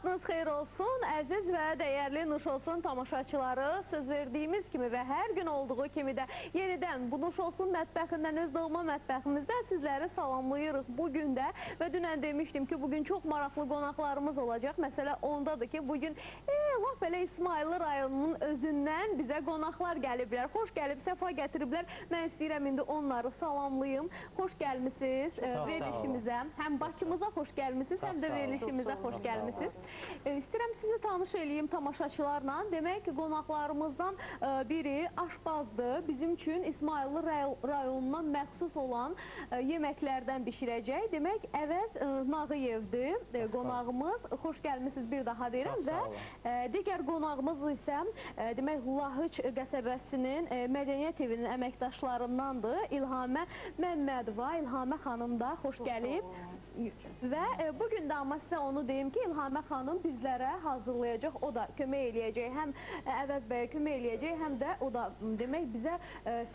Vaxtınız xeyir olsun, əziz və dəyərli Nuş Olsun tamaşaçıları. Söz verdiyimiz kimi və hər gün olduğu kimi də yenidən bu Nuş Olsun mətbəxindən, öz doğma mətbəximizdən sizləri salamlayırıq bugün də. Və dünən demişdim ki, bugün çox maraqlı qonaqlarımız olacaq. Məsələ ondadır ki, bugün laf belə İsmayıllı rayonunun özündən bizə qonaqlar gəliblər. Xoş gəlib, səfa gətiriblər. Mən istəyirəm indi onları salamlayım. Xoş gəlmisiniz verilişimizə. Həm Bakımıza xoş gəlmisiniz, həm də verilişimizə xoş gəlmisiniz. İstəyirəm sizi tanış eləyim tamaşaçılarla. Demək ki, qonaqlarımızdan biri aşbazdır. Bizim üçün İsmayıllı rayonundan məxsus olan yeməklərdən bişirəcək. Demək, Əvəz Nağıyevdir qonağımız. Xoş gəlmisiniz bir daha deyirəm. Və digər qonağımız isə demək, Lahıç qəsəbəsinin Mədəniyyət evinin əməkdaşlarındandır. İlhamə Məmmədova. İlhamə xanım da xoş gəlib. Və bugün də amma sizə onu deyim ki, İlhamə xanım bizlərə hazırlayacaq, o da kömək eləyəcək, həm Əvəz bəyə kömək eləyəcək, həm də o da demək bizə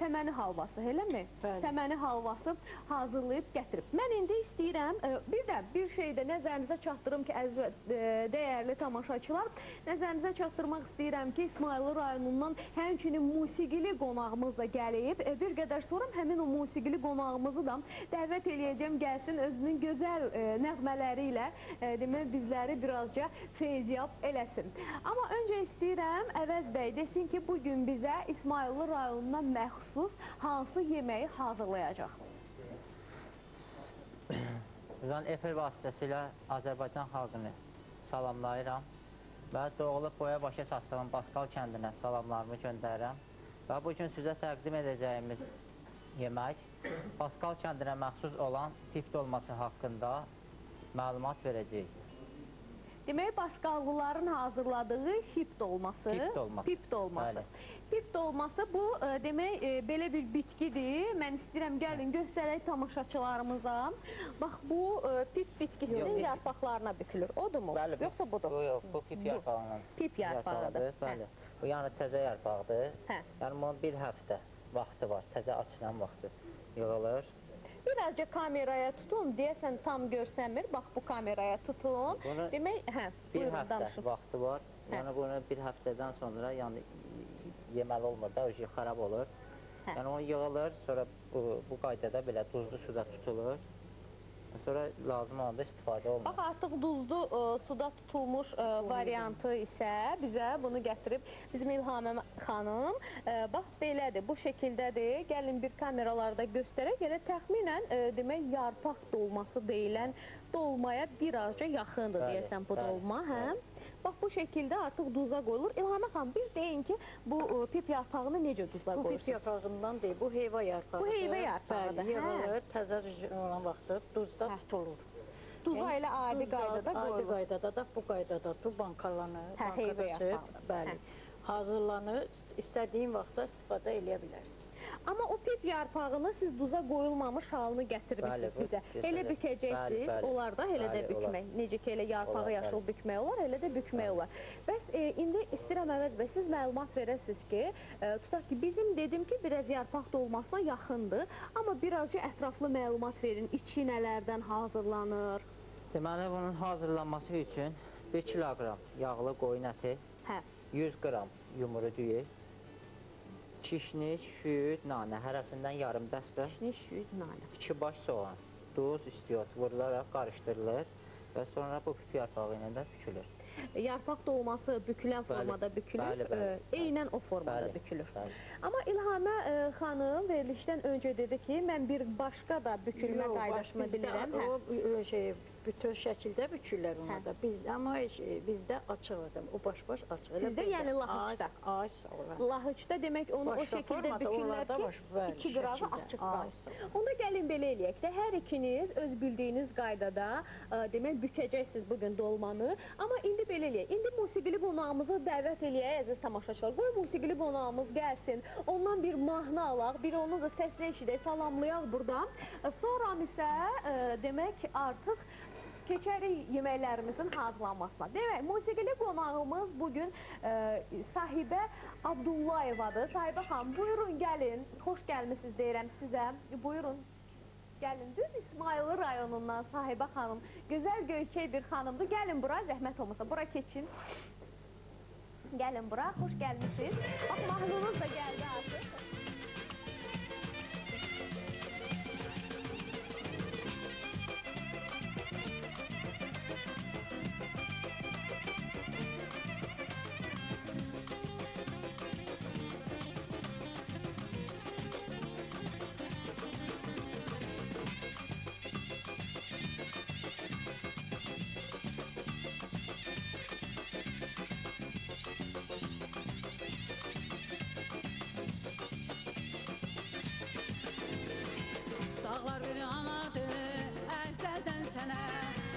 səməni halvası, eləmi? Səməni halvası hazırlayıb gətirib. Mən indi istəyirəm, bir şey də nəzərinizə çatdırım ki, əziz və dəyərli tamaşaçılar, nəzərinizə çatdırmaq istəyirəm ki, İsmayıllı rayonundan həmçinin musiqili qonağımız da gəlib. Bir qədər sonra həmin o musiqili qonağımızı da dəvət eləyəcəm, gəlsin özünün gözəl nəğmələri ilə demək, bizləri birazca feyziyab eləsin. Amma öncə istəyirəm Əvəz bəy desin ki, bugün bizə İsmayıllı rayonuna məxsus hansı yeməyi hazırlayacaq? Buradan efir vasitəsilə Azərbaycan xalqını salamlayıram və doğulub boya başa çatdığım Baskal kəndinə salamlarımı göndərirəm. Və bugün sizə təqdim edəcəyimiz yemək Baskal kəndinə məxsus olan pip dolması haqqında məlumat verəcəyik. Demək, Baskallıların hazırladığı hip dolması. Pip dolması. Pip dolması bu, demək, belə bir bitkidir. Mən istəyirəm, gəlin, göstərək tamaşaçılarımıza. Bax, bu pip bitkisinin yarpaqlarına bükülür. Odur mu? Yoxsa budur? Yox, bu pip yarpağının. Pip yarpağıdır. Bəli. Bu yəni təzə yarpaqdır. Yəni bunun bir həftə vaxtı var, təzə açılan vaxtı yığılır. Birazca kameraya tutun, deyəsən tam görsənmir. Bax, bu kameraya tutun. Demək, bir həftə vaxtı var. Yəni bunu bir həftədən sonra yeməli olmur da, xarab olur. Yəni o yığılır, sonra bu qaydada belə duzlu suda tutulur. Sonra lazım olanda istifadə olunur. Bax, artıq duzlu suda tutulmuş variantı isə bizə bunu gətirib bizim İlhamə xanım. Bax, belədir, bu şəkildədir. Gəlin bir kameralarda göstərək. Elə təxminən, demək, yarpaq dolması deyilən dolmaya birazca yaxındır, deyəsən, bu dolma. Bax, bu şəkildə artıq duza qoyulur. İlhamə xanım, bir deyin ki, bu pip yarpağını necə duza qoyursunuz? Bu pip yarpağından deyil, bu heyva yarpağıdır. Bu heyva yarpağıdır. Yığılır, təzə olan vaxtı duzda tutulur. Duza elə adi qaydada qoyulur. Adi qaydada da, bu qaydada tu bankalanır. Heyva yarpağı. Bəli. Hazırlanır, istədiyin vaxtda istifadə eləyə bilərsiniz. Amma o pip yarpağını siz duza qoyulmamış halını gətirmişsiniz bizə. Elə bükəcəksiniz, onlar da elə də bükmək. Necə ki, elə yarpağı yaşıl bükmək olar, elə də bükmək olar. Bəs, indi istəyirəm Əvəz bəy, siz məlumat verəsiniz ki, tutaq ki, bizim dedim ki, biraz yarpaq dolmasına yaxındır, amma birazca ətraflı məlumat verin, içi nələrdən hazırlanır? Deməli, bunun hazırlanması üçün 1 kiloqram yağlı qoyun əti, 100 qram yumru düyü, kişniş, şüyüd, nanə, hərəsindən yarım dəstə, 2 baş soğan, duz, istiot vurularaq qarışdırılır və sonra bu pip yarpağı ilə də bükülür. Yarpaq dolması bükülən formada bükülür, eynən o formada bükülür. Amma İlhamə xanım verilişdən öncə dedi ki, mən bir başqa da bükülmə qaydasını bilirəm. O bütün şəkildə bükürlər ona da. Amma bizdə açıqdır, o baş-baş açıq. Sizdə yəni Lahıçda? Lahıçda demək onu o şəkildə bükürlər ki, 2 qırağı açıq qalsın. Onda gəlin belə eləyək də, hər ikiniz öz bildiyiniz qaydada demək bükəcəksiniz bugün dolmanı. Amma indi belə eləyək, indi musiqili qonağımızı dəvət eləyək, əziz tamaşaçılar. Qoy musiqili qonağımız gəlsin, ondan bir mahnı alaq, bir onu da səsini eşidək, salamlayaq burada. Sonra isə demək artıq keçərik yeməklərimizin hazırlanmasına. Demək, musiqili qonağımız bugün Sahibə Abdullayevadır. Sahibə xanım, buyurun gəlin. Xoş gəlmişsiniz deyirəm sizə. Buyurun. Gəlin, düz İsmayılı rayonundan Sahibə xanım, gözəl göykey bir xanımdır. Gəlin bura, zəhmət olmasa, bura keçin. Gəlin bura, xoş gəlmişsiniz. Bax, mahnunuz da gəldi artıq. Dağlar bir anadı, əzəldən sənə,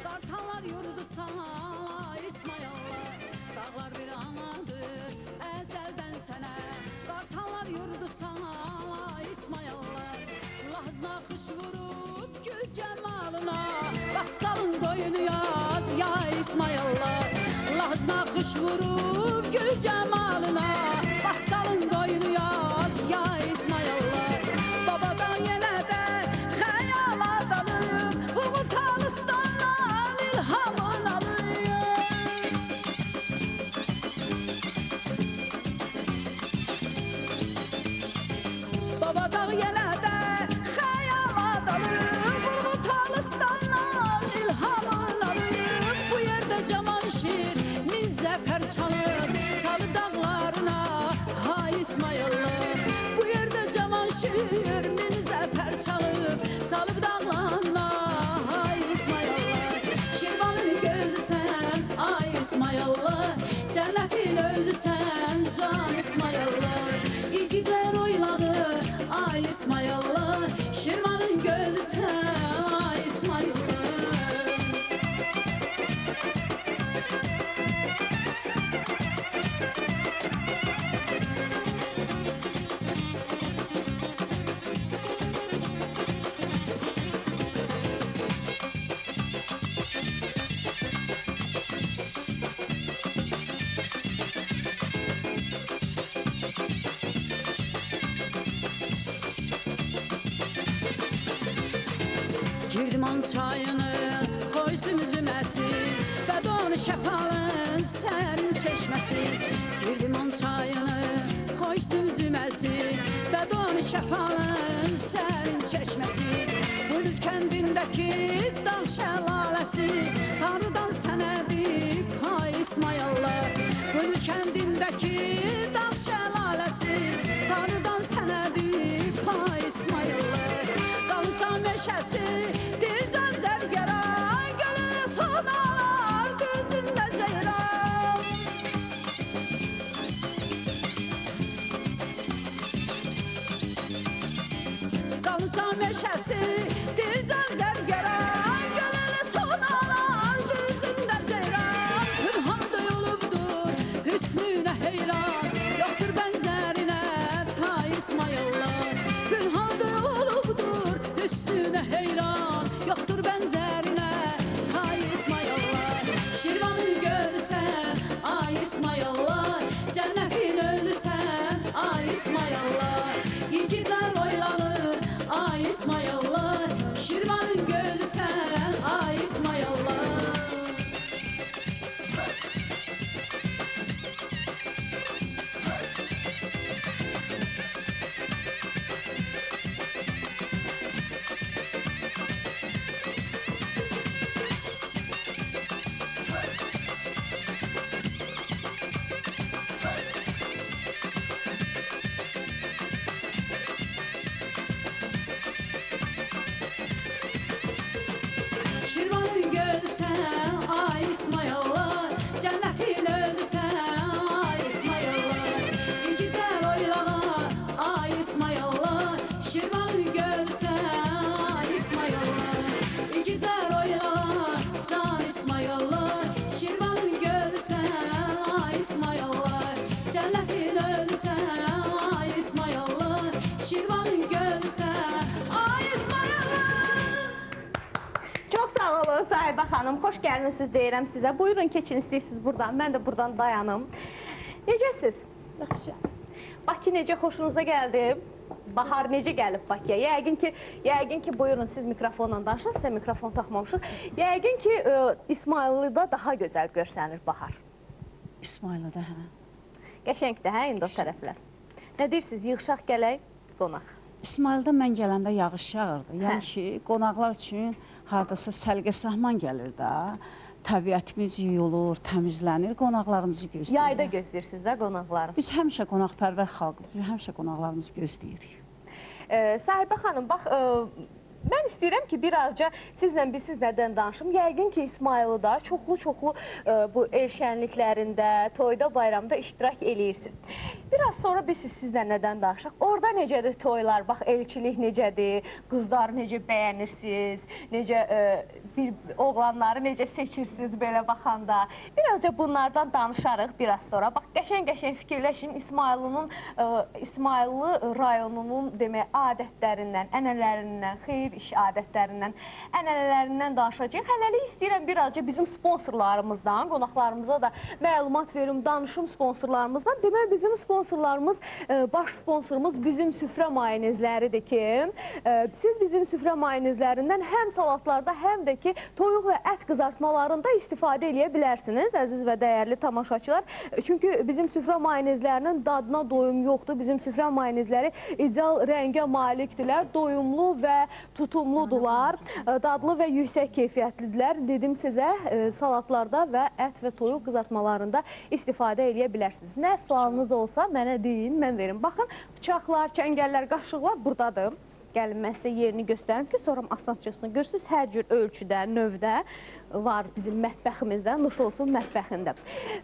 qartallar yurdu sana, İsmayıllar. Dağlar bir anadı, əzəldən sənə, qartallar yurdu sana, İsmayıllar. Lahızına qış vurub gül cəmalına, Basqalın qoyunu yaz, ya İsmayıllar. Lahızına qış vurub gül cəmalına, Basqalın qoyunu yaz, ya İsmayıllar. Babadan yenə də Babadağ yenə də xəyala dalır, Vurğu Talistandan ilhamın alır. Bu yerdə Cavanşir min zəfər çalır, Salı dağlarına hay İsmayıllar. Bu yerdə Cavanşir min zəfər çalır, Salı dağlarına hay İsmayıllar. Şirvanın gözü sən ay İsmayıllar, Cənnətin özü sən can İsmayıllar. İgidlər oyladı ay İsmayıllar, Şirvanın gözü sən ay İsmayıllar. Girdiman çayını koysun üzüməsin, Fədonu şəfalın sərin çeşməsin. Girdiman çayını koysun üzüməsin, Fədonu şəfalın sərin çeşməsin. Buyuruz kəndindəki dağ şəlaləsi, Tanrıdan sənədir hay İsmayıllar. Buyuruz kəndindəki dağ şəlaləsi, Tanrıdan sənədir hay İsmayıllar. Qalışan meşəsi Dilcan zərgəra, Gönül sonalar gözündə ceyran. Qalışan meşəsi Dilcan zərgəra, Gönül sonalar gözündə ceyran. Pünhan duyulubdur hüsnünə heyran, Yoxdur bənzərinə ta İsmayıllar. Pünhan duyulubdur hüsnünə heyran, Yoxdur bənzərinə ay İsmayıllar. Şirvanın gözü sən ay İsmayıllar, Cənnətin özü sən ay İsmayıllar. İgidlər oylanır ay İsmayıllar, Şirvanın gözü sən ay İsmayıllar. Şirvanın gözü sən ay İsmayıllar, Cənnətin özü sən ay İsmayıllar. İgidlər oylağa ay İsmayıllar, Şirvanın gözü sən ay İsmayıllar. İgidlər oylağa can İsmayıllar, Şirvanın gözü sən ay İsmayıllar. Cənnətin özü sən ay İsmayıllar, Şirvanın gözü sən ay İsmayıllar. Çox sağ olun Sahibə xanım, xoş gəlmisiniz deyirəm sizə. Buyurun, keçin istəyirsiniz buradan, mən də buradan dayanım. Necəsiz? Yaxşı. Bakı necə xoşunuza gəldi? Bahar necə gəlib Bakıya? Yəqin ki, buyurun, siz mikrofonla danışın, sizə mikrofon taxmamışıq. Yəqin ki, İsmaillidə daha gözəl görsənir Bahar. İsmaillidə, hə. Qəşəngdir, hə, indi o tərəflər. Nə deyirsiniz, yığışaq gələk, qonaq? İsmaildə mən gələndə yağış yağırdı. Yəni ki, qonaqlar üçün haradasa səliqə-sahman gəlir də. Təbiətimiz yuyulur, təmizlənir, qonaqlarımızı gözləyirik. Yayda gözləyirsiniz də qonaqları? Biz həmişə qonaqpərvər xalqıq, biz həmişə qonaqlarımızı gözləyirik. Sahibə xanım, bax, mən istəyirəm ki, birazca sizlə bilsiz nədən danışım. Yəqin ki, İsmaillidə çoxlu bu el şənliklərində, toyda, bayramda iştirak eləyirsiniz. Biraz sonra biz sizlə nədən danışaq? Orada necədir toylar, bax, elçilik necədir, qızları necə bəyənirsiniz, necə oğlanları necə seçirsiniz belə baxanda. Birazca bunlardan danışarıq biraz sonra. Bax, qəşəng-qəşəng fikirləşin, İsmailli rayonunun demək, adətlərindən, ənənələrindən, xeyir iş adətlərindən, ənənələrindən danışacaq. Hələlik istəyirəm birazca bizim sponsorlarımızdan, qonaqlarımıza da məlumat verim, danışım sponsorlarımızdan. Demək, bizim sponsorlarımız, baş sponsorumuz bizim süfrə mayonezləridir ki, siz bizim süfrə mayonezlərindən həm salatlarda, həm də ki, toyuq və ət qızartmalarında istifadə edə bilərsiniz, əziz və dəyərli tamaşaçılar. Çünki bizim süfrə mayonezlərinin dadına doyum yoxdur. Bizim süfrə mayonezləri ideal rəngə malikdirlər, doyumlu və tutumludurlar, dadlı və yüksək keyfiyyətlidirlər. Dedim sizə, salatlarda və ət və toyuq qızartmalarında istifadə edə bilərsiniz. Nə sualınız olsa, mənə deyin, mən verim. Baxın, bıçaqlar, çəngəllər, qaşıqlar buradadır. Gəlin, mən sizə yerini göstərim ki, sonra asançısını görürsünüz. Hər cür ölçüdə, növdə var bizim mətbəximizdə, nuş olsun mətbəxində.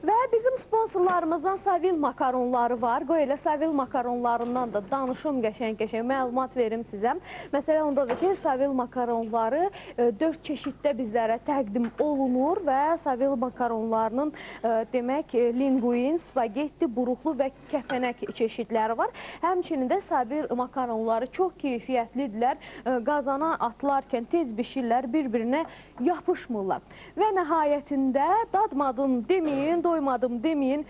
Və bizim sponsorlarımızdan Savil makaronları var. Qoy elə Savil makaronlarından da danışım, qəşəng-qəşəng məlumat verim sizə. Məsələ ondadır ki, Savil makaronları 4 çeşiddə bizlərə təqdim olunur və Savil makaronlarının demək, linguin, spagetti, buruqlu və kəpənək çeşidləri var. Həmçinin də Savil makaronları çox keyfiyyətlidirlər. Qazana atılarkən tez bişirlər, bir-birinə yapışmırlar. Və nəhayətində dadmadım deməyin, doymadım deməyin,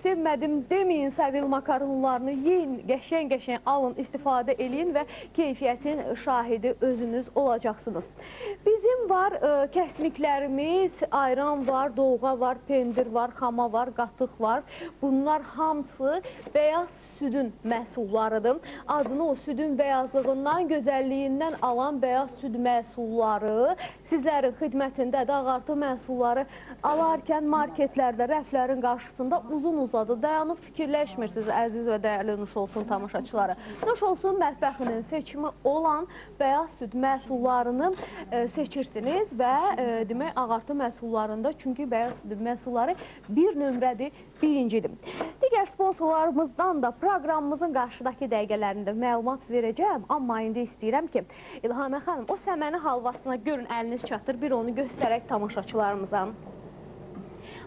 sevmədim deməyin, Savil makaronlarını yeyin, qəşəng-qəşəng alın, istifadə eləyin və keyfiyyətin şahidi özünüz olacaqsınız. Bizim var kəsmiklərimiz, ayran var, doğğa var, pendir var, xama var, qatıq var. Bunlar hamısı bəyaz südün məhsullarıdır. Adını o südün bəyazlığından, gözəlliyindən alan bəyaz süd məhsulları sizlərin xidmətində də ağartı məhsulları alarkən marketlərdə, rəflərin qarşısında uzun-uzadı dayanıb fikirləşmirsiniz, əziz və dəyərli nuş olsun tamaşaçıları. Nuş olsun mətbəxinin seçimi olan bəyaz süd məhsullarını seçirsiniz və demək, ağartı məhsullarında, çünki bəyaz süd məhsulları bir nömrədir, birincidir. Digər sponsorlarımızdan da proqramımızın qarşıdakı dəqiqələrində məlumat verəcəm, amma indi istəyirəm ki, İlhamə xanım, o səməni halvasına görün, əliniz çatır, bir onu göstərək tamaşaçılarımıza.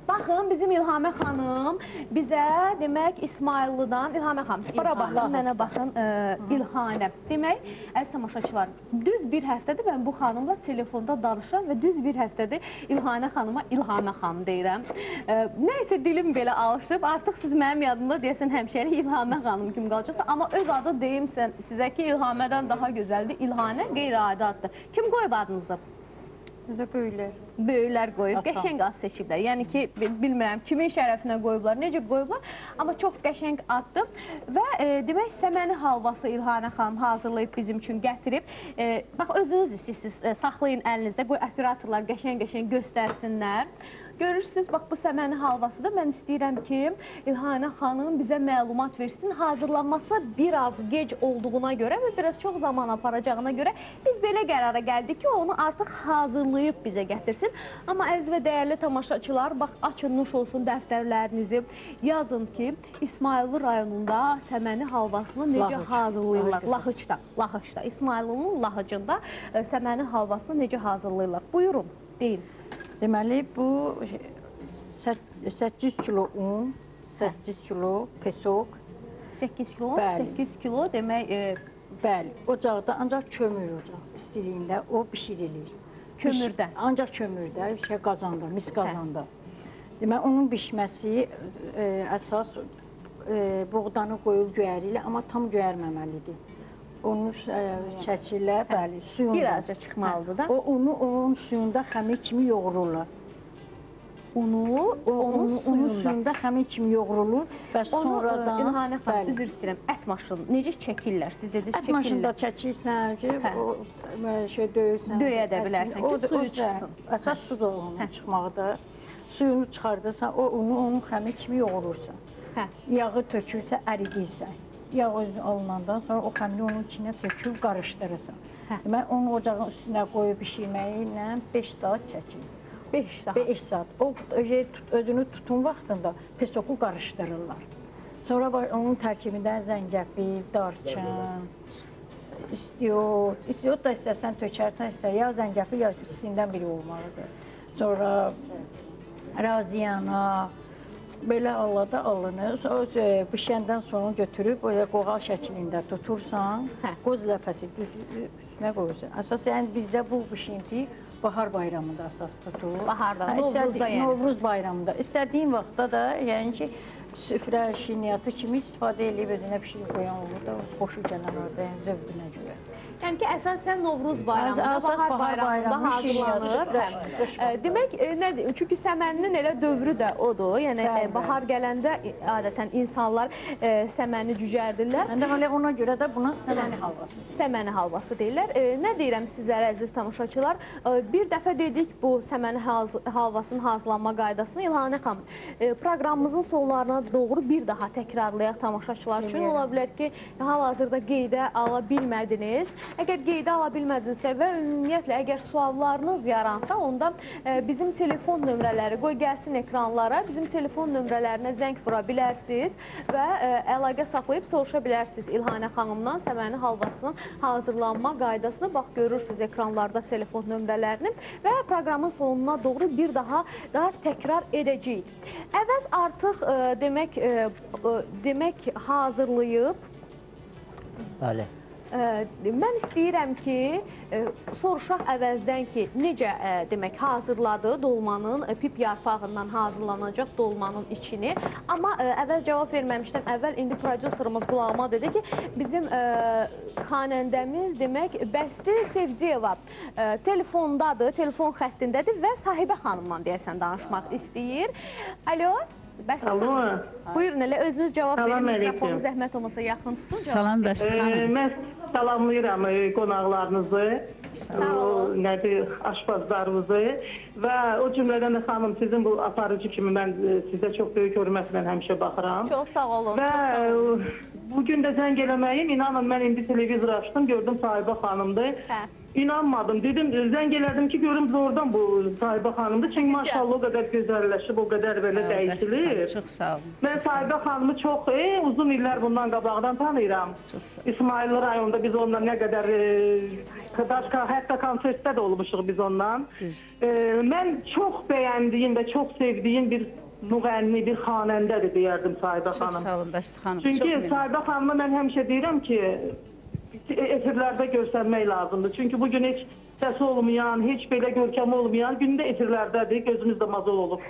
Baxın, bizim İlhamə xanım bizə, demək, İsmaillidən, İlhamə xanım, bura baxın, mənə baxın, İlhanə. Demək, əziz tamaşaçılar, düz bir həftədir mən bu xanımla telefonda danışıram və düz bir həftədir İlhanə xanıma İlhamə xanım deyirəm. Nəysə, dilim belə alışıb, artıq siz mənim yadımda deyəsən həmşəri İlhamə xanım kimi qalacaqdır. Amma öz adı deyim sizə ki, İlhamədən daha gözəldir, İlhanə qeyri-adi addır. Kim qoyub adınızı? Bizə böyüklər. Böyüklər qoyub, qəşəng ad seçiblər. Yəni ki, bilmirəm, kimin şərəfinə qoyublar, necə qoyublar, amma çox qəşəng addır. Və demək, səməni halvası İlhanə xanım hazırlayıb bizim üçün gətirib. Bax, özünüz istəyirsiniz, saxlayın əlinizdə, qoy operatorlar qəşəng-qəşəng göstərsinlər. Görürsünüz, bax, bu səməni halvasıdır. Mən istəyirəm ki, İlhanə xanım bizə məlumat versin. Hazırlanması biraz gec olduğuna görə və biraz çox zaman aparacağına görə biz belə qərara gəldik ki, onu artıq hazırlayıb bizə gətirsin. Amma əziz və dəyərli tamaşaçılar, bax, açın, nuş olsun dəftərlərinizi, yazın ki, İsmailli rayonunda səməni halvasını necə hazırlayırlar? Lahıçda. İsmaillinin Lahıcında səməni halvasını necə hazırlayırlar? Buyurun, deyin. Deməli, bu 800 kilo un, 800 kilo pesoq. 8 kilo demək... Bəli, ocaqda ancaq kömür ocaq istiliyində o bişirilir. Kömürdə? Ancaq kömürdə, qazanda, mis qazanda. Deməli, onun bişməsi əsas buğdanı qoyub göyərirlər, amma tam göyərməməlidir. Onu çəkirlər, bəli, suyunda. Birazca çıxmalıdır da. O unu onun suyunda xəmir kimi yoğururlar. Onun suyunda xəmir kimi yoğurulur və sonradan... Onu, İlhanə xanım, üzr istəyirəm, ət maşını necə çəkirlər? Siz dediniz çəkirlər. Ət maşında çəkirsən ki, döyürsən. Döyə də bilərsən ki, suyu çıxsın. Əsas su da onun çıxmaqda. Suyunu çıxardırsan, o unu onun xəmir kimi yoğurursan. Yağı tökürsə, əridirsən. Yağ özünü alınandan sonra o xəmiri onun içinə töküb qarışdırırsan. Mən onu ocağın üstünə qoyub pişirməyi ilə 5 saat çəkir. 5 saat? 5 saat. O özünü tutun vaxtında pestoku qarışdırırlar. Sonra onun tərkibindən zəncəfil, darçın, istiyot da istəsən tökərsən, ya zəncəfil, ya ikisindən biri olmalıdır. Sonra raziyana, belə alınır. Bişəndən sonra götürüb qoğal şəklində tutursan, qoz ləpəsi üstünə qoyursan. Əsas yəni bizdə bu bişinti bahar bayramında əsas tutulur. Baharda, Novruzda yəni. Novruz bayramında. İstədiyin vaxtda da yəni ki, süfrə, şirniyyatı kimi istifadə edib özünə pişirib qoyan olur da, xoşu gələn orada, yəni zövqünə görə. Yəni ki, əsasən Novruz bayramında, bahar bayramında hazırlanır. Demək, çünki səməninin elə dövrü də odur. Yəni, bahar gələndə adətən insanlar səməni cücərdirlər. Ona görə də buna səməni halvası. Səməni halvası deyirlər. Nə deyirəm sizlərə, əziz tamaşaçılar? Bir dəfə dedik bu səməni halvasının hazırlanma qaydasını. İlhanə xanım, proqramımızın sonlarına doğru bir daha təkrarlayaq tamaşaçılar üçün. Ola bilər ki, hal-hazırda qeydə ala bilmədiniz. Əgər qeydə ala bilmədinizsə və ümumiyyətlə, əgər suallarınız yaransa, onda bizim telefon nömrələri qoy gəlsin ekranlara, bizim telefon nömrələrinə zəng vura bilərsiniz və əlaqə saxlayıb soruşa bilərsiniz İlhanə xanımdan səməni halvasının hazırlanma qaydasını. Bax, görürsünüz ekranlarda telefon nömrələrini və proqramın sonuna doğru bir daha təkrar edəcəyik. Əvəz artıq demək hazırlayıb. Bəli. Mən istəyirəm ki, soruşaq əvəzdən ki, necə demək hazırladı dolmanın, pip yarpağından hazırlanacaq dolmanın içini. Amma əvvəl cavab verməmişdən əvvəl indi prodüserimiz qulağıma dedi ki, bizim xanəndəmiz demək Bəsti Sevciyeva telefondadır, telefon xəttindədir və Sahibə xanımdan deyəsən danışmaq istəyir. Alo? Alo. Buyurun, elə özünüz cavab verin, mikrofonu zəhmət olmasa yaxın tutun. Salam Bəsti xanım. Mən salamlayıram qonaqlarınızı, aşpazlarınızı və o cümlədən də xanım, sizin bu aparıcı kimi mən sizə çox böyük hörmətlə həmişə baxıram. Çox sağ olun. Və bugün də zəng eləməyim, inanın mən indi televizor açdım, gördüm Sahibə xanımdır. İnanmadım, dedim, zəng elədim ki, görüm zordan bu Sahibə xanımdır. Çünki maşallah o qədər gözəlləşib, o qədər belə dəyişilir. Çox sağ olun. Mən Sahibə xanımı çox uzun illər bundan qabaqdan tanıyıram. İsmailli rayonunda biz onunla nə qədər, hətta konsertdə də olmuşuq biz ondan. Mən çox bəyəndiyim və çox sevdiyim bir müğənni, bir xanəndədir deyərdim Sahibə xanım. Çox sağ olun Bəsti xanım. Çünki Sahibə xanımı mən həmişə deyirəm ki, efirlərdə göstərmək lazımdır. Çünki bugün heç səsi olmayan, heç belə görkəmi olmayan gündə efirlərdədir, gözümüz də mazol olub.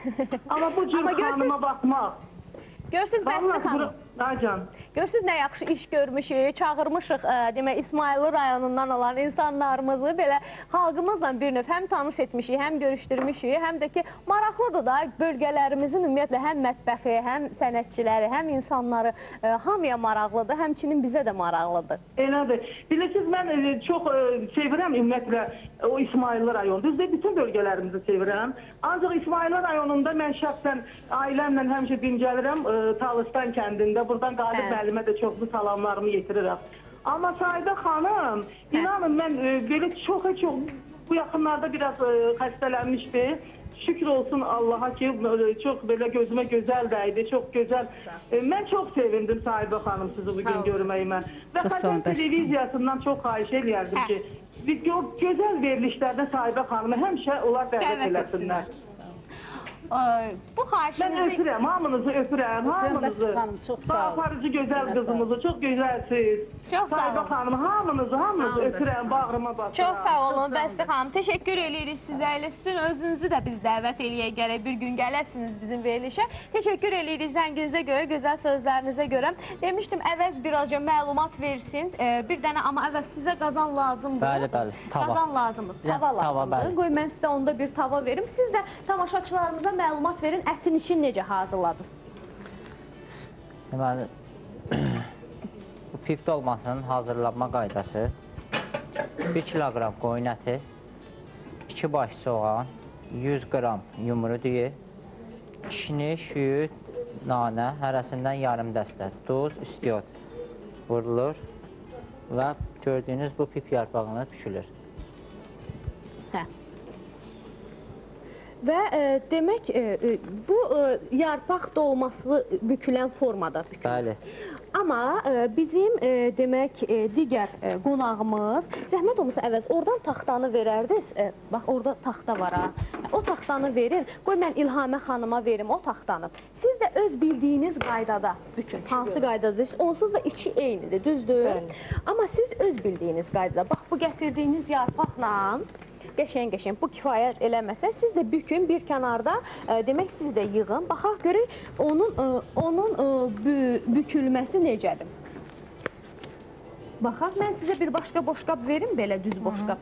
Amma bu cür xanıma baxmaq. Görürsünüz Bəsti xanım. Görürsünüz nə yaxşı iş görmüşük, çağırmışıq demək İsmailli rayonundan olan insanlarımızı belə xalqımızla bir növ həm tanış etmişik, həm görüşdürmüşük, həm də ki maraqlıdır da bölgələrimizin ümumiyyətlə həm mətbəxi, həm sənətçiləri, həm insanları hamıya maraqlıdır, həmçinin bizə də maraqlıdır. Elədir. Bilirsiniz, mən çox sevirəm ümumiyyətlə o İsmailli rayonu. Düzdür, bütün bölgələrimizi sevirəm. Ancaq İsmailli rayonunda mən şəxsən ailəmlə həmişə dincəlirəm Talıstan kəndində. Buradan Qalib müəllimə də çoxlu salamlarımı yetirirəm. Amma Sahibə xanım, inanın mən belə çox bu yaxınlarda biraz xəstələnmişdi. Şükür olsun Allaha ki, çox belə gözümə gözəl dəydi, çox gözəl. Mən çox sevindim Sahibə xanım sizi bugün görməyimə. Və Xəzər televiziyasından çox xahiş eləyərdim ki, gözəl verilişlərdə Sahibə xanımı həmişə onlar dəvət eləsinlər. bu Mən xahişinizi... öpürəm, hamınızı öpürəm, hamınızı. Sağ aparıcı gözəl qızımızı, çox gözəlsiniz. Çox sağ Sahibə olun. xanım, hamınızı öpürəm, bağrıma basıram. Çox sağ olun, Bəstə xanım. Təşəkkür edirik sizə. Sizin özünüzü də biz dəvət eləyək gərək bir gün gələsiniz bizim verilişə. Təşəkkür edirik zənginizə görə, gözəl sözlərinizə görə. Demişdim, əvəz birazca məlumat versin. Bir dənə, amma əvəz sizə qazan lazımdır. Bəli, tava. Qazan lazımdır, tava lazımdır. Qoy, mən sizə onda bir tava verim. Siz də tamaşaçılarımıza məlumat verin, ətin işini necə hazırladınız? Deməli, bu pip dolmasının hazırlanma qaydası 1 kiloqram qoyun əti, 2 baş soğan, 100 qram yumru düyü, kişniş, şüyüd, nanə, hərəsindən yarım dəstə, duz, üstiyot vurulur və gördüyünüz bu pip yarpağını pişilir. Və demək, bu yarpaq dolması bükülən formada bükülür. Bəli. Amma bizim demək, digər qonağımız, zəhmət olmasa əvəz, oradan taxtanı verərdiniz, bax, orada taxta var ha, o taxtanı verin, qoy mən İlhamə xanıma verim o taxtanı. Siz də öz bildiyiniz qaydada bükün, hansı qaydada, onsuz da içi eynidir, düzdür? Amma siz öz bildiyiniz qaydada, bax, bu gətirdiyiniz yarpaqla, qəşəng-qəşəng, bu kifayət eləməsə, siz də bükün bir kənarda, demək, siz də yığın, baxaq görək, onun bükülməsi necədir? Baxaq, mən sizə bir başqa boşqab verim, belə düz boşqab.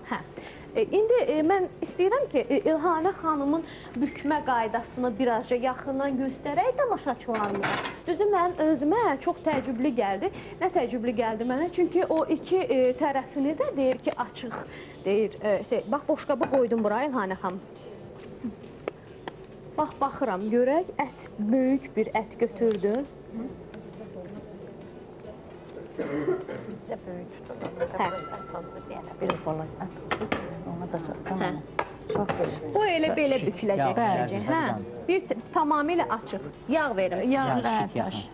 İndi mən istəyirəm ki, İlhanə xanımın bükmə qaydasını birazca yaxından göstərək tamaşaçılarımıza. Düzü, mən özümə çox təəccüblü gəldi. Nə təəccüblü gəldi mənə? Çünki o iki tərəfini də deyir ki, açıq. Deyir, bax, boşqabı qoydum bura, İlhanə xanım. Bax, baxıram, görək, ət, böyük bir ət götürdü. Bizdə böyük tutur. Bir bala ət tutur, ona da satsan. Bu elə belə büküləcək. Bir tamamilə açıq. Yağ verim.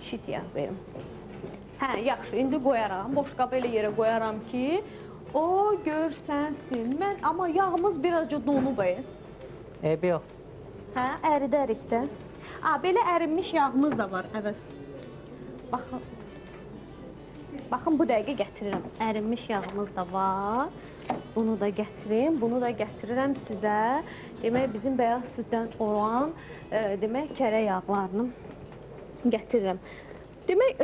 Şit yağ verim. Hə, yaxşı, indi qoyaram. Boşqabı elə yerə qoyaram ki, o görsənsin. Amma yağımız birazca donub. Eybi yox. Hə, əridərik də. Belə ərinmiş yağımız da var, əvəz. Baxın, bu dəqiqə gətirirəm. Ərinmiş yağımız da var. Bunu da gətirim, bunu da gətirirəm sizə. Demək, bizim bəyaz süddən olan, demək, kərə yağlarını gətirirəm. Demək,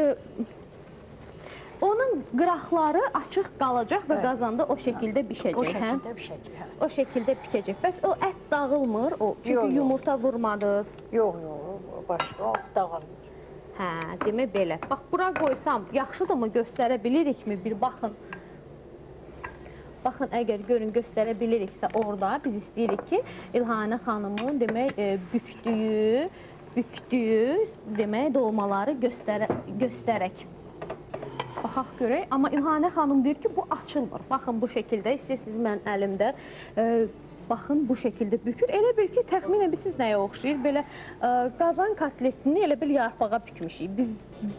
onun qıraqları açıq qalacaq və qazanda o şəkildə bişəcək. O şəkildə bişəcək. O şəkildə bişəcək. Bəs o ət dağılmır, çünki yumurta vurmadınız. Yox, başqa o dağılmır. Hə, demək belə. Bax, bura qoysam, yaxşıdırmı, göstərə bilirikmi? Bir baxın. Baxın, əgər görün, göstərə biliriksə orada biz istəyirik ki, İlhanə xanımın demək, bükdüyü demək, dolmaları göstərək. Baxaq görək. Amma İlhanə xanım deyir ki, bu açılmır. Baxın, bu şəkildə, istəyirsiniz mən əlimdə, baxın, bu şəkildə bükür. Elə bil ki, təxminən siz nəyə oxşayır? Belə qazan kotletini elə bil yarpağa bükmüşük. Biz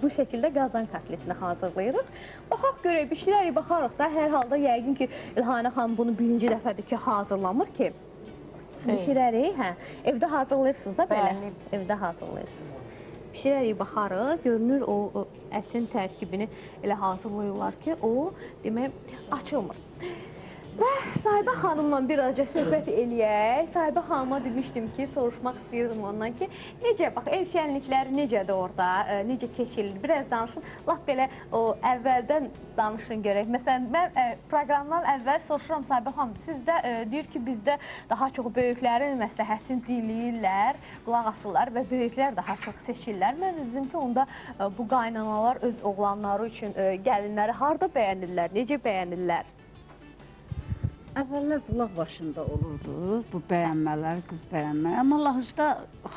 bu şəkildə qazan kotletini hazırlayırıq. Baxaq görək, bişirərik, baxarıq da. Hər halda yəqin ki, İlhanə xanım bunu birinci dəfədir ki, hazırlamır ki. Bişirərik, hə. Evdə hazırlayırsınız da belə. Evdə hazırlayırsınız. Bişirərik, baxarıq. Görünür, o ətin tərkibini elə hazırlayırlar ki, o, demək, açılmır. Və Sahibə xanımla birazca söhbət eləyək. Sahibə xanıma demişdim ki, soruşmaq istəyirdim ondan ki, necə, bax, el şənlikləri necədir orada, necə keçirilir? Biraz danışın, laf belə o əvvəldən danışın görək. Məsələn, mən proqramdan əvvəl soruşuram Sahibə xanım, sizdə deyir ki, bizdə daha çox böyüklərin məsləhətini dinləyirlər, qulaq asırlar və böyüklər daha çox seçirlər. Mən dedim ki, onda bu qaynanalar öz oğlanları üçün gəlinləri harada bəyənirlər, necə bəyənirlər? Əvvəllər bulaq başında olurdu bu bəyənmələr, qız bəyənmək. Amma Lahıcda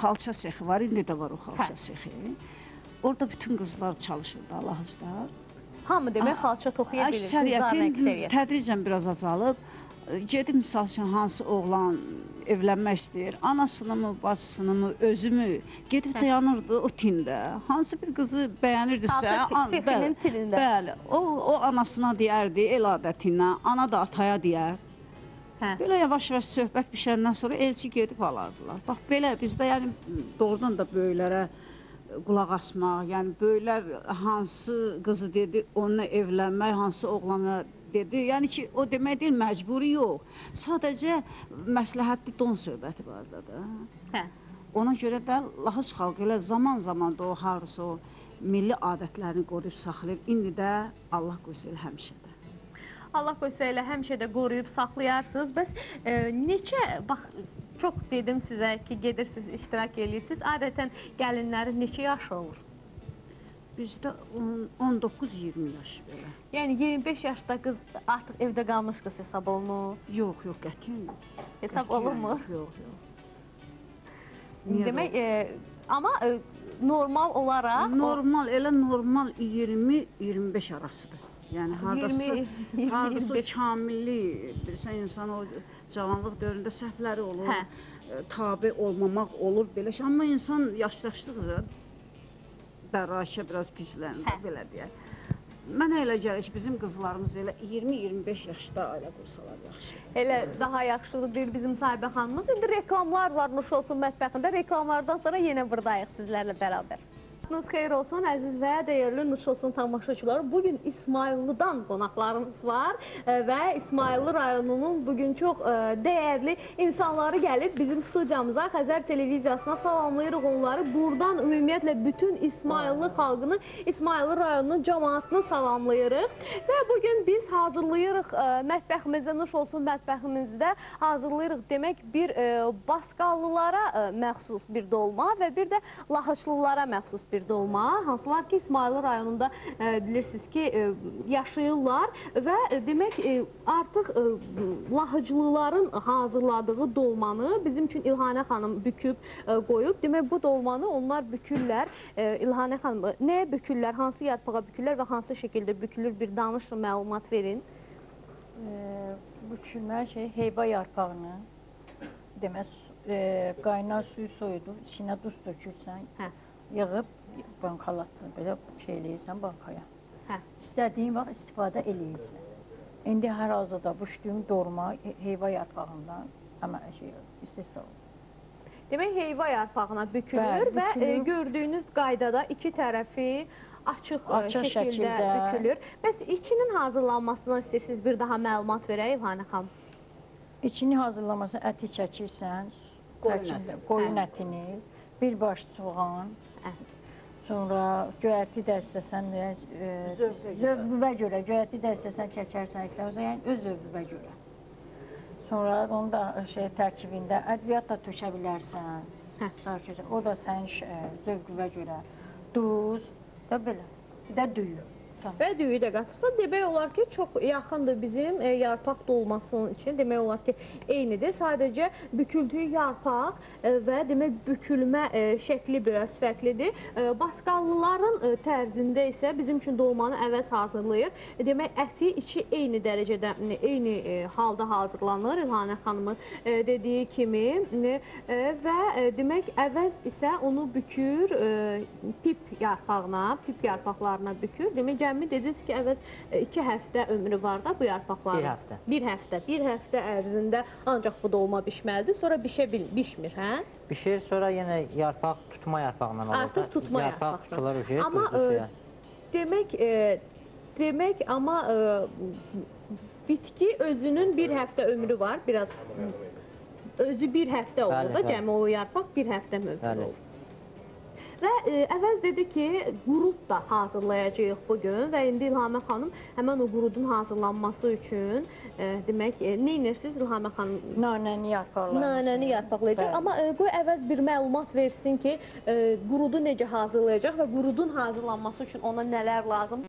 xalça sexi var, indi də var o xalça sexi. Orada bütün qızlar çalışırdı Lahıcda. Hamı demək xalça toxuya bilir, qızların əksəriyyət. Tədricən biraz azalıb. Gedib, misal üçün, hansı oğlan evlənmək istəyir, anasını mı, bacısını mı, özü mü, gedib dayanırdı o tində. Hansı bir qızı bəyənirdisə, sexinin tilində. Bəli, o anasına deyərdi, el adətinə, ana da ataya deyər. Belə yavaş-yavaş söhbət bişəndən sonra elçi gedib alardılar. Bax, belə bizdə yəni doğrudan da böyüklərə qulaq asmaq, yəni böyüklər hansı qızı dedi, onunla evlənmək, hansı oğlana dedi. Yəni ki, o demək deyil, məcburi yox. Sadəcə məsləhətli don söhbəti var da. Ona görə də Lahıc xalqı elə zaman-zaman da o harısı o milli adətlərini qoruyub saxlayıb, indi də Allah qoysa elə həmişə də. Allah qoysa elə həmişə də qoruyub saxlayarsınız. Bəs neçə, bax, çox dedim sizə ki, gedirsiniz, iştirak edirsiniz. Adətən gəlinlərin neçə yaşı olur? Bizdə 19-20 yaş belə. Yəni 25 yaşda qız artıq evdə qalmış qız hesab olunur? Yox, qətiyyən yox. Hesab olunmur? Yox. Demək, amma normal olaraq... Normal, elə normal 20-25 arasıdır. Yəni, haradasa kamilli, bilirsən, insan o cavanlıq dövründə səhvləri olur, tabi olmamaq olur, belə şey. Amma insan yaşlaşdıqca bərraşə biraz güclənir, belə deyək. Mənə elə gəlir ki, bizim qızlarımız elə 20-25 yaşda ailə qursalar yaxşı. Elə daha yaxşıdır, deyir bizim sahibə xanımız. İndi reklamlar var Nuş olsun mətbəxində. Reklamlardan sonra yenə buradayıq sizlərlə bərabər. Vaxtınız xeyir olsun, əziz və dəyərli Nuş olsun tamaşaçıları. Bugün İsmayıllıdan qonaqlarımız var və İsmayıllı rayonunun bugün çox dəyərli insanları gəlib bizim studiyamıza, Xəzər televiziyasına salamlayırıq onları. Buradan ümumiyyətlə bütün İsmayıllı xalqını, İsmayıllı rayonunun cəmaatını salamlayırıq. Və bugün biz hazırlayırıq mətbəximizdə, Nuş olsun mətbəximizdə hazırlayırıq demək bir Basqallılara məxsus bir dolma və bir də Lahıçlılara məxsus bir dolma, hansılar ki İsmayıllı rayonunda bilirsiniz ki yaşayırlar və demək artıq Lahıclıların hazırladığı dolmanı bizim üçün İlhanə xanım büküb qoyub. Demək bu dolmanı onlar bükürlər. İlhanə xanım nəyə bükürlər, hansı yarpağa bükürlər və hansı şəkildə bükülür bir danışın, məlumat verin. Bükülmə heyva yarpağını demək qaynar suyu soyudur, içinə duz tökürsən, yığıb bankalatını belə şey eləyirsən bankaya. İstədiyin vaxt istifadə eləyirsən. İndi hər hazırda büşdüyüm dolma heyva yarpağından istehsal olur. Demək heyva yarpağına bükülür və gördüyünüz qaydada iki tərəfi açıq şəkildə bükülür. Bəs içinin hazırlanmasından istəyirsiniz bir daha məlumat verək İlhanə xanım? İçini hazırlamasına əti çəkirsən, qoyun ətini, bir baş soğan, sonra göyərti də istəsən, zövqüvə görə, göyərti də istəsən çəkərsən, yəni öz zövqüvə görə. Sonra onu da tərkibində ədviyyat da tökə bilərsən, o da sənin zövqüvə görə, duz da belə, bir də düyü. Və düyü də qatırsa, demək olar ki, çox yaxındır bizim yarpaq dolmasının için. Demək olar ki, eynidir. Sadəcə büküldüyü yarpaq və demək bükülmə şəkli biraz fərqlidir. Basqallıların tərzində isə bizim üçün dolmanı əvəz hazırlayır. Demək, əti içi eyni dərəcədə, eyni halda hazırlanır İlhanə xanımın dediyi kimi. Və demək, əvəz isə onu bükür pip yarpağına, pip yarpaqlarına bükür. Demək, cəmi dediniz ki, əvəz 2 həftə ömrü var da bu yarpaqların. Bir həftə ərzində ancaq bu dolma bişməlidir, sonra bişmir, hə? Bişir, sonra yenə yarpaq tutma yarpağından olur. Artıq tutma yarpaqdan. Yarpaq tutular ucu, amma demək, amma bitki özünün bir həftə ömrü var, biraz özü bir həftə olur da, cəmi o yarpaq bir həftə ömrü olur. Və əvvəl dedi ki, qurud da hazırlayacağıq bugün və indi İlhamə xanım həmən o qurudun hazırlanması üçün demək, nə edirsiniz İlhamə xanım? Nanəni yarpaqlayacaq. Nanəni yarpaqlayacaq, amma qoy əvəz bir məlumat versin ki, qurudu necə hazırlayacaq və qurudun hazırlanması üçün ona nələr lazım?